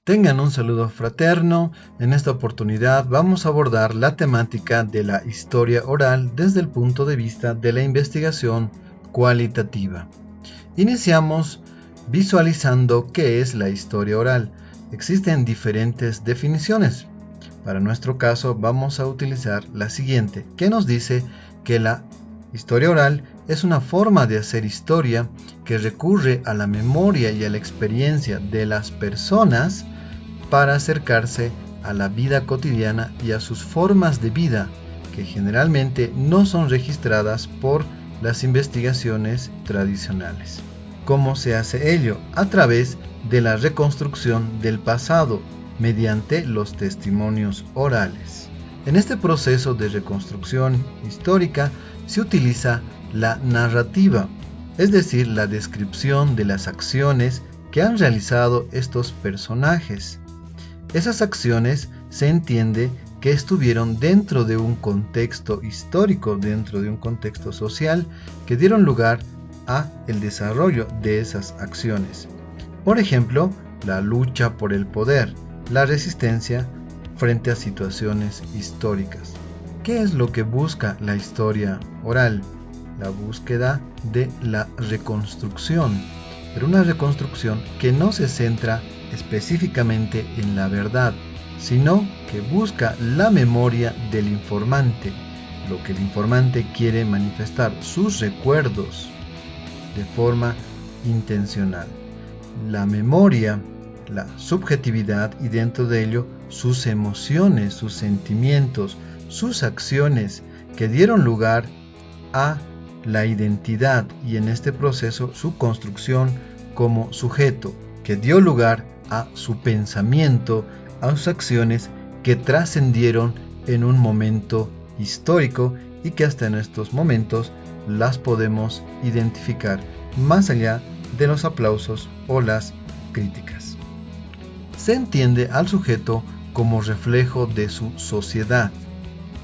Tengan un saludo fraterno. En esta oportunidad vamos a abordar la temática de la historia oral desde el punto de vista de la investigación cualitativa. Iniciamos visualizando qué es la historia oral. Existen diferentes definiciones. Para nuestro caso vamos a utilizar la siguiente, que nos dice que la historia oral es una forma de hacer historia que recurre a la memoria y a la experiencia de las personas para acercarse a la vida cotidiana y a sus formas de vida, que generalmente no son registradas por las investigaciones tradicionales. ¿Cómo se hace ello? A través de la reconstrucción del pasado, mediante los testimonios orales. En este proceso de reconstrucción histórica se utiliza la narrativa, es decir, la descripción de las acciones que han realizado estos personajes. Esas acciones se entiende que estuvieron dentro de un contexto histórico, dentro de un contexto social, que dieron lugar a el desarrollo de esas acciones. Por ejemplo, la lucha por el poder, la resistencia frente a situaciones históricas. ¿Qué es lo que busca la historia oral? La búsqueda de la reconstrucción, pero una reconstrucción que no se centra específicamente en la verdad, sino que busca la memoria del informante, lo que el informante quiere manifestar, sus recuerdos de forma intencional. La memoria, la subjetividad y dentro de ello sus emociones, sus sentimientos, sus acciones que dieron lugar a la identidad y en este proceso su construcción como sujeto, que dio lugar a su pensamiento, a sus acciones que trascendieron en un momento histórico y que hasta en estos momentos las podemos identificar más allá de los aplausos o las críticas. Se entiende al sujeto como reflejo de su sociedad,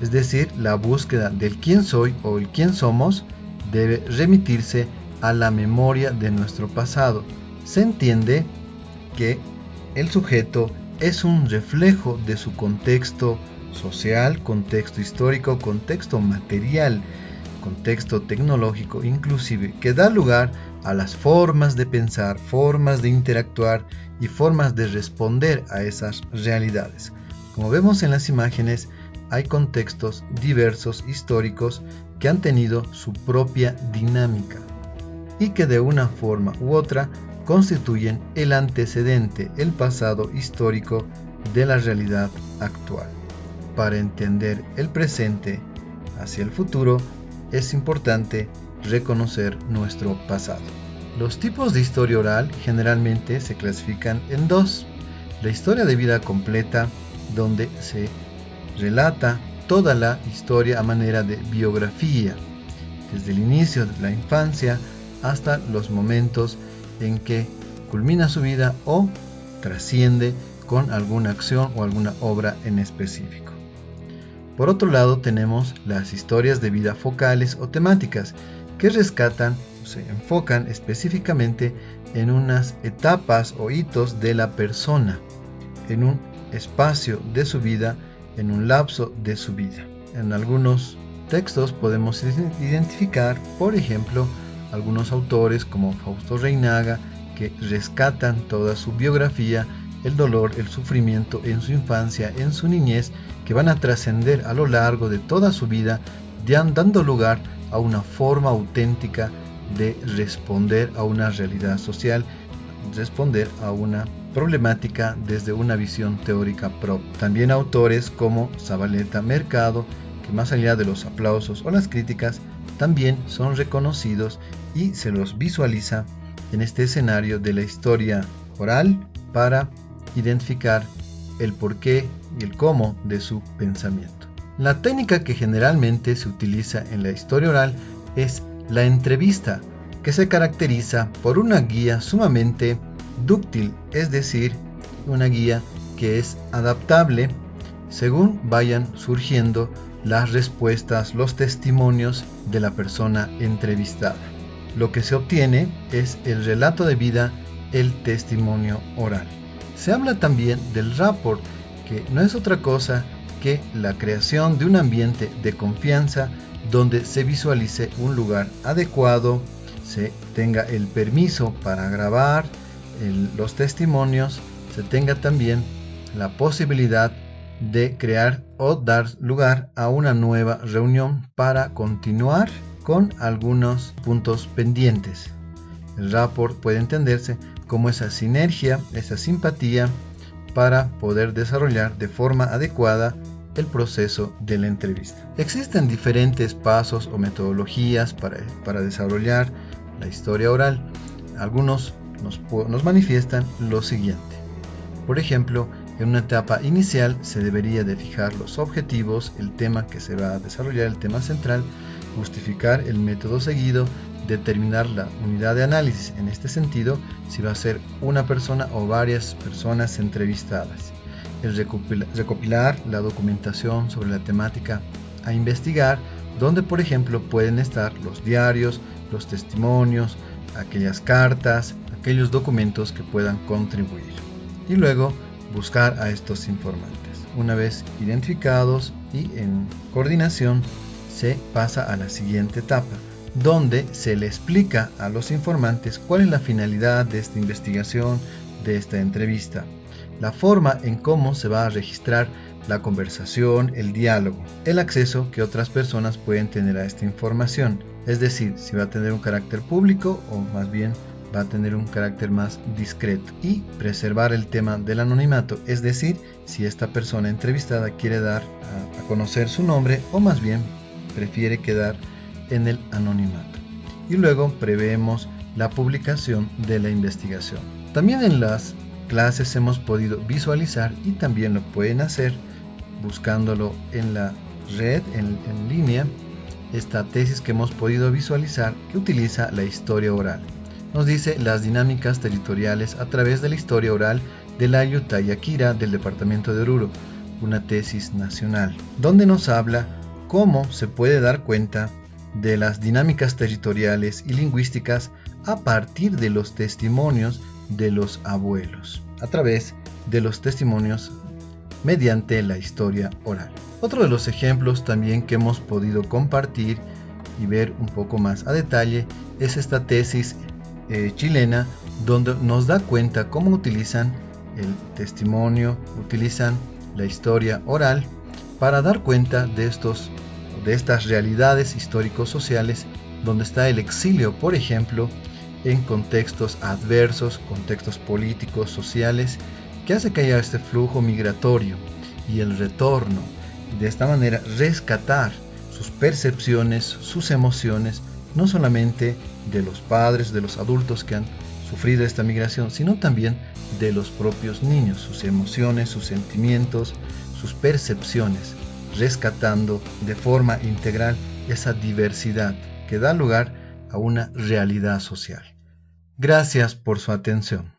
es decir, la búsqueda del quién soy o el quién somos debe remitirse a la memoria de nuestro pasado. Se entiende que el sujeto es un reflejo de su contexto social, contexto histórico, contexto material, contexto tecnológico inclusive, que da lugar a las formas de pensar, formas de interactuar y formas de responder a esas realidades. Como vemos en las imágenes, hay contextos diversos históricos que han tenido su propia dinámica y que de una forma u otra constituyen el antecedente, el pasado histórico de la realidad actual. Para entender el presente hacia el futuro, es importante reconocer nuestro pasado. Los tipos de historia oral generalmente se clasifican en dos: la historia de vida completa, donde se relata toda la historia a manera de biografía, desde el inicio de la infancia hasta los momentos en que culmina su vida o trasciende con alguna acción o alguna obra en específico. Por otro lado, tenemos las historias de vida focales o temáticas, que rescatan o se enfocan específicamente en unas etapas o hitos de la persona, en un espacio de su vida, en un lapso de su vida. En algunos textos podemos identificar, por ejemplo, algunos autores como Fausto Reynaga, que rescatan toda su biografía, el dolor, el sufrimiento en su infancia, en su niñez, que van a trascender a lo largo de toda su vida, dando lugar a una forma auténtica de responder a una realidad social, responder a una problemática desde una visión teórica propia. También autores como Zabaleta Mercado, que más allá de los aplausos o las críticas, también son reconocidos y se los visualiza en este escenario de la historia oral para identificar el porqué y el cómo de su pensamiento. La técnica que generalmente se utiliza en la historia oral es la entrevista, que se caracteriza por una guía sumamente dúctil, es decir, una guía que es adaptable según vayan surgiendo las respuestas, los testimonios de la persona entrevistada. Lo que se obtiene es el relato de vida, el testimonio oral. Se habla también del rapport, que no es otra cosa que la creación de un ambiente de confianza donde se visualice un lugar adecuado, se tenga el permiso para grabar los testimonios, se tenga también la posibilidad de crear o dar lugar a una nueva reunión para continuar con algunos puntos pendientes. El rapport puede entenderse como esa sinergia, esa simpatía para poder desarrollar de forma adecuada el proceso de la entrevista. Existen diferentes pasos o metodologías para desarrollar la historia oral. Algunos nos manifiestan lo siguiente. Por ejemplo, en una etapa inicial se debería de fijar los objetivos, el tema que se va a desarrollar, el tema central, justificar el método seguido, determinar la unidad de análisis, en este sentido, si va a ser una persona o varias personas entrevistadas. El recopilar la documentación sobre la temática a investigar, donde por ejemplo pueden estar los diarios, los testimonios, aquellas cartas, aquellos documentos que puedan contribuir. Y luego buscar a estos informantes. Una vez identificados y en coordinación, se pasa a la siguiente etapa, donde se le explica a los informantes cuál es la finalidad de esta investigación, de esta entrevista, la forma en cómo se va a registrar la conversación, el diálogo, el acceso que otras personas pueden tener a esta información, es decir, si va a tener un carácter público o más bien va a tener un carácter más discreto, y preservar el tema del anonimato, es decir, si esta persona entrevistada quiere dar a conocer su nombre o más bien prefiere quedar en el anonimato. Y luego preveemos la publicación de la investigación. También en las clases hemos podido visualizar, y también lo pueden hacer buscándolo en la red, en línea, esta tesis que hemos podido visualizar que utiliza la historia oral. Nos dice las dinámicas territoriales a través de la historia oral de Layo Tayakira del departamento de Oruro, una tesis nacional, donde nos habla cómo se puede dar cuenta de las dinámicas territoriales y lingüísticas a partir de los testimonios de los abuelos, a través de los testimonios mediante la historia oral. Otro de los ejemplos también que hemos podido compartir y ver un poco más a detalle es esta tesis chilena, donde nos da cuenta cómo utilizan el testimonio, utilizan la historia oral para dar cuenta de estas realidades histórico-sociales, donde está el exilio, por ejemplo, en contextos adversos, contextos políticos, sociales, que hace que haya este flujo migratorio y el retorno, y de esta manera rescatar sus percepciones, sus emociones, no solamente de los padres, de los adultos que han sufrido esta migración, sino también de los propios niños, sus emociones, sus sentimientos, sus percepciones, rescatando de forma integral esa diversidad que da lugar a una realidad social. Gracias por su atención.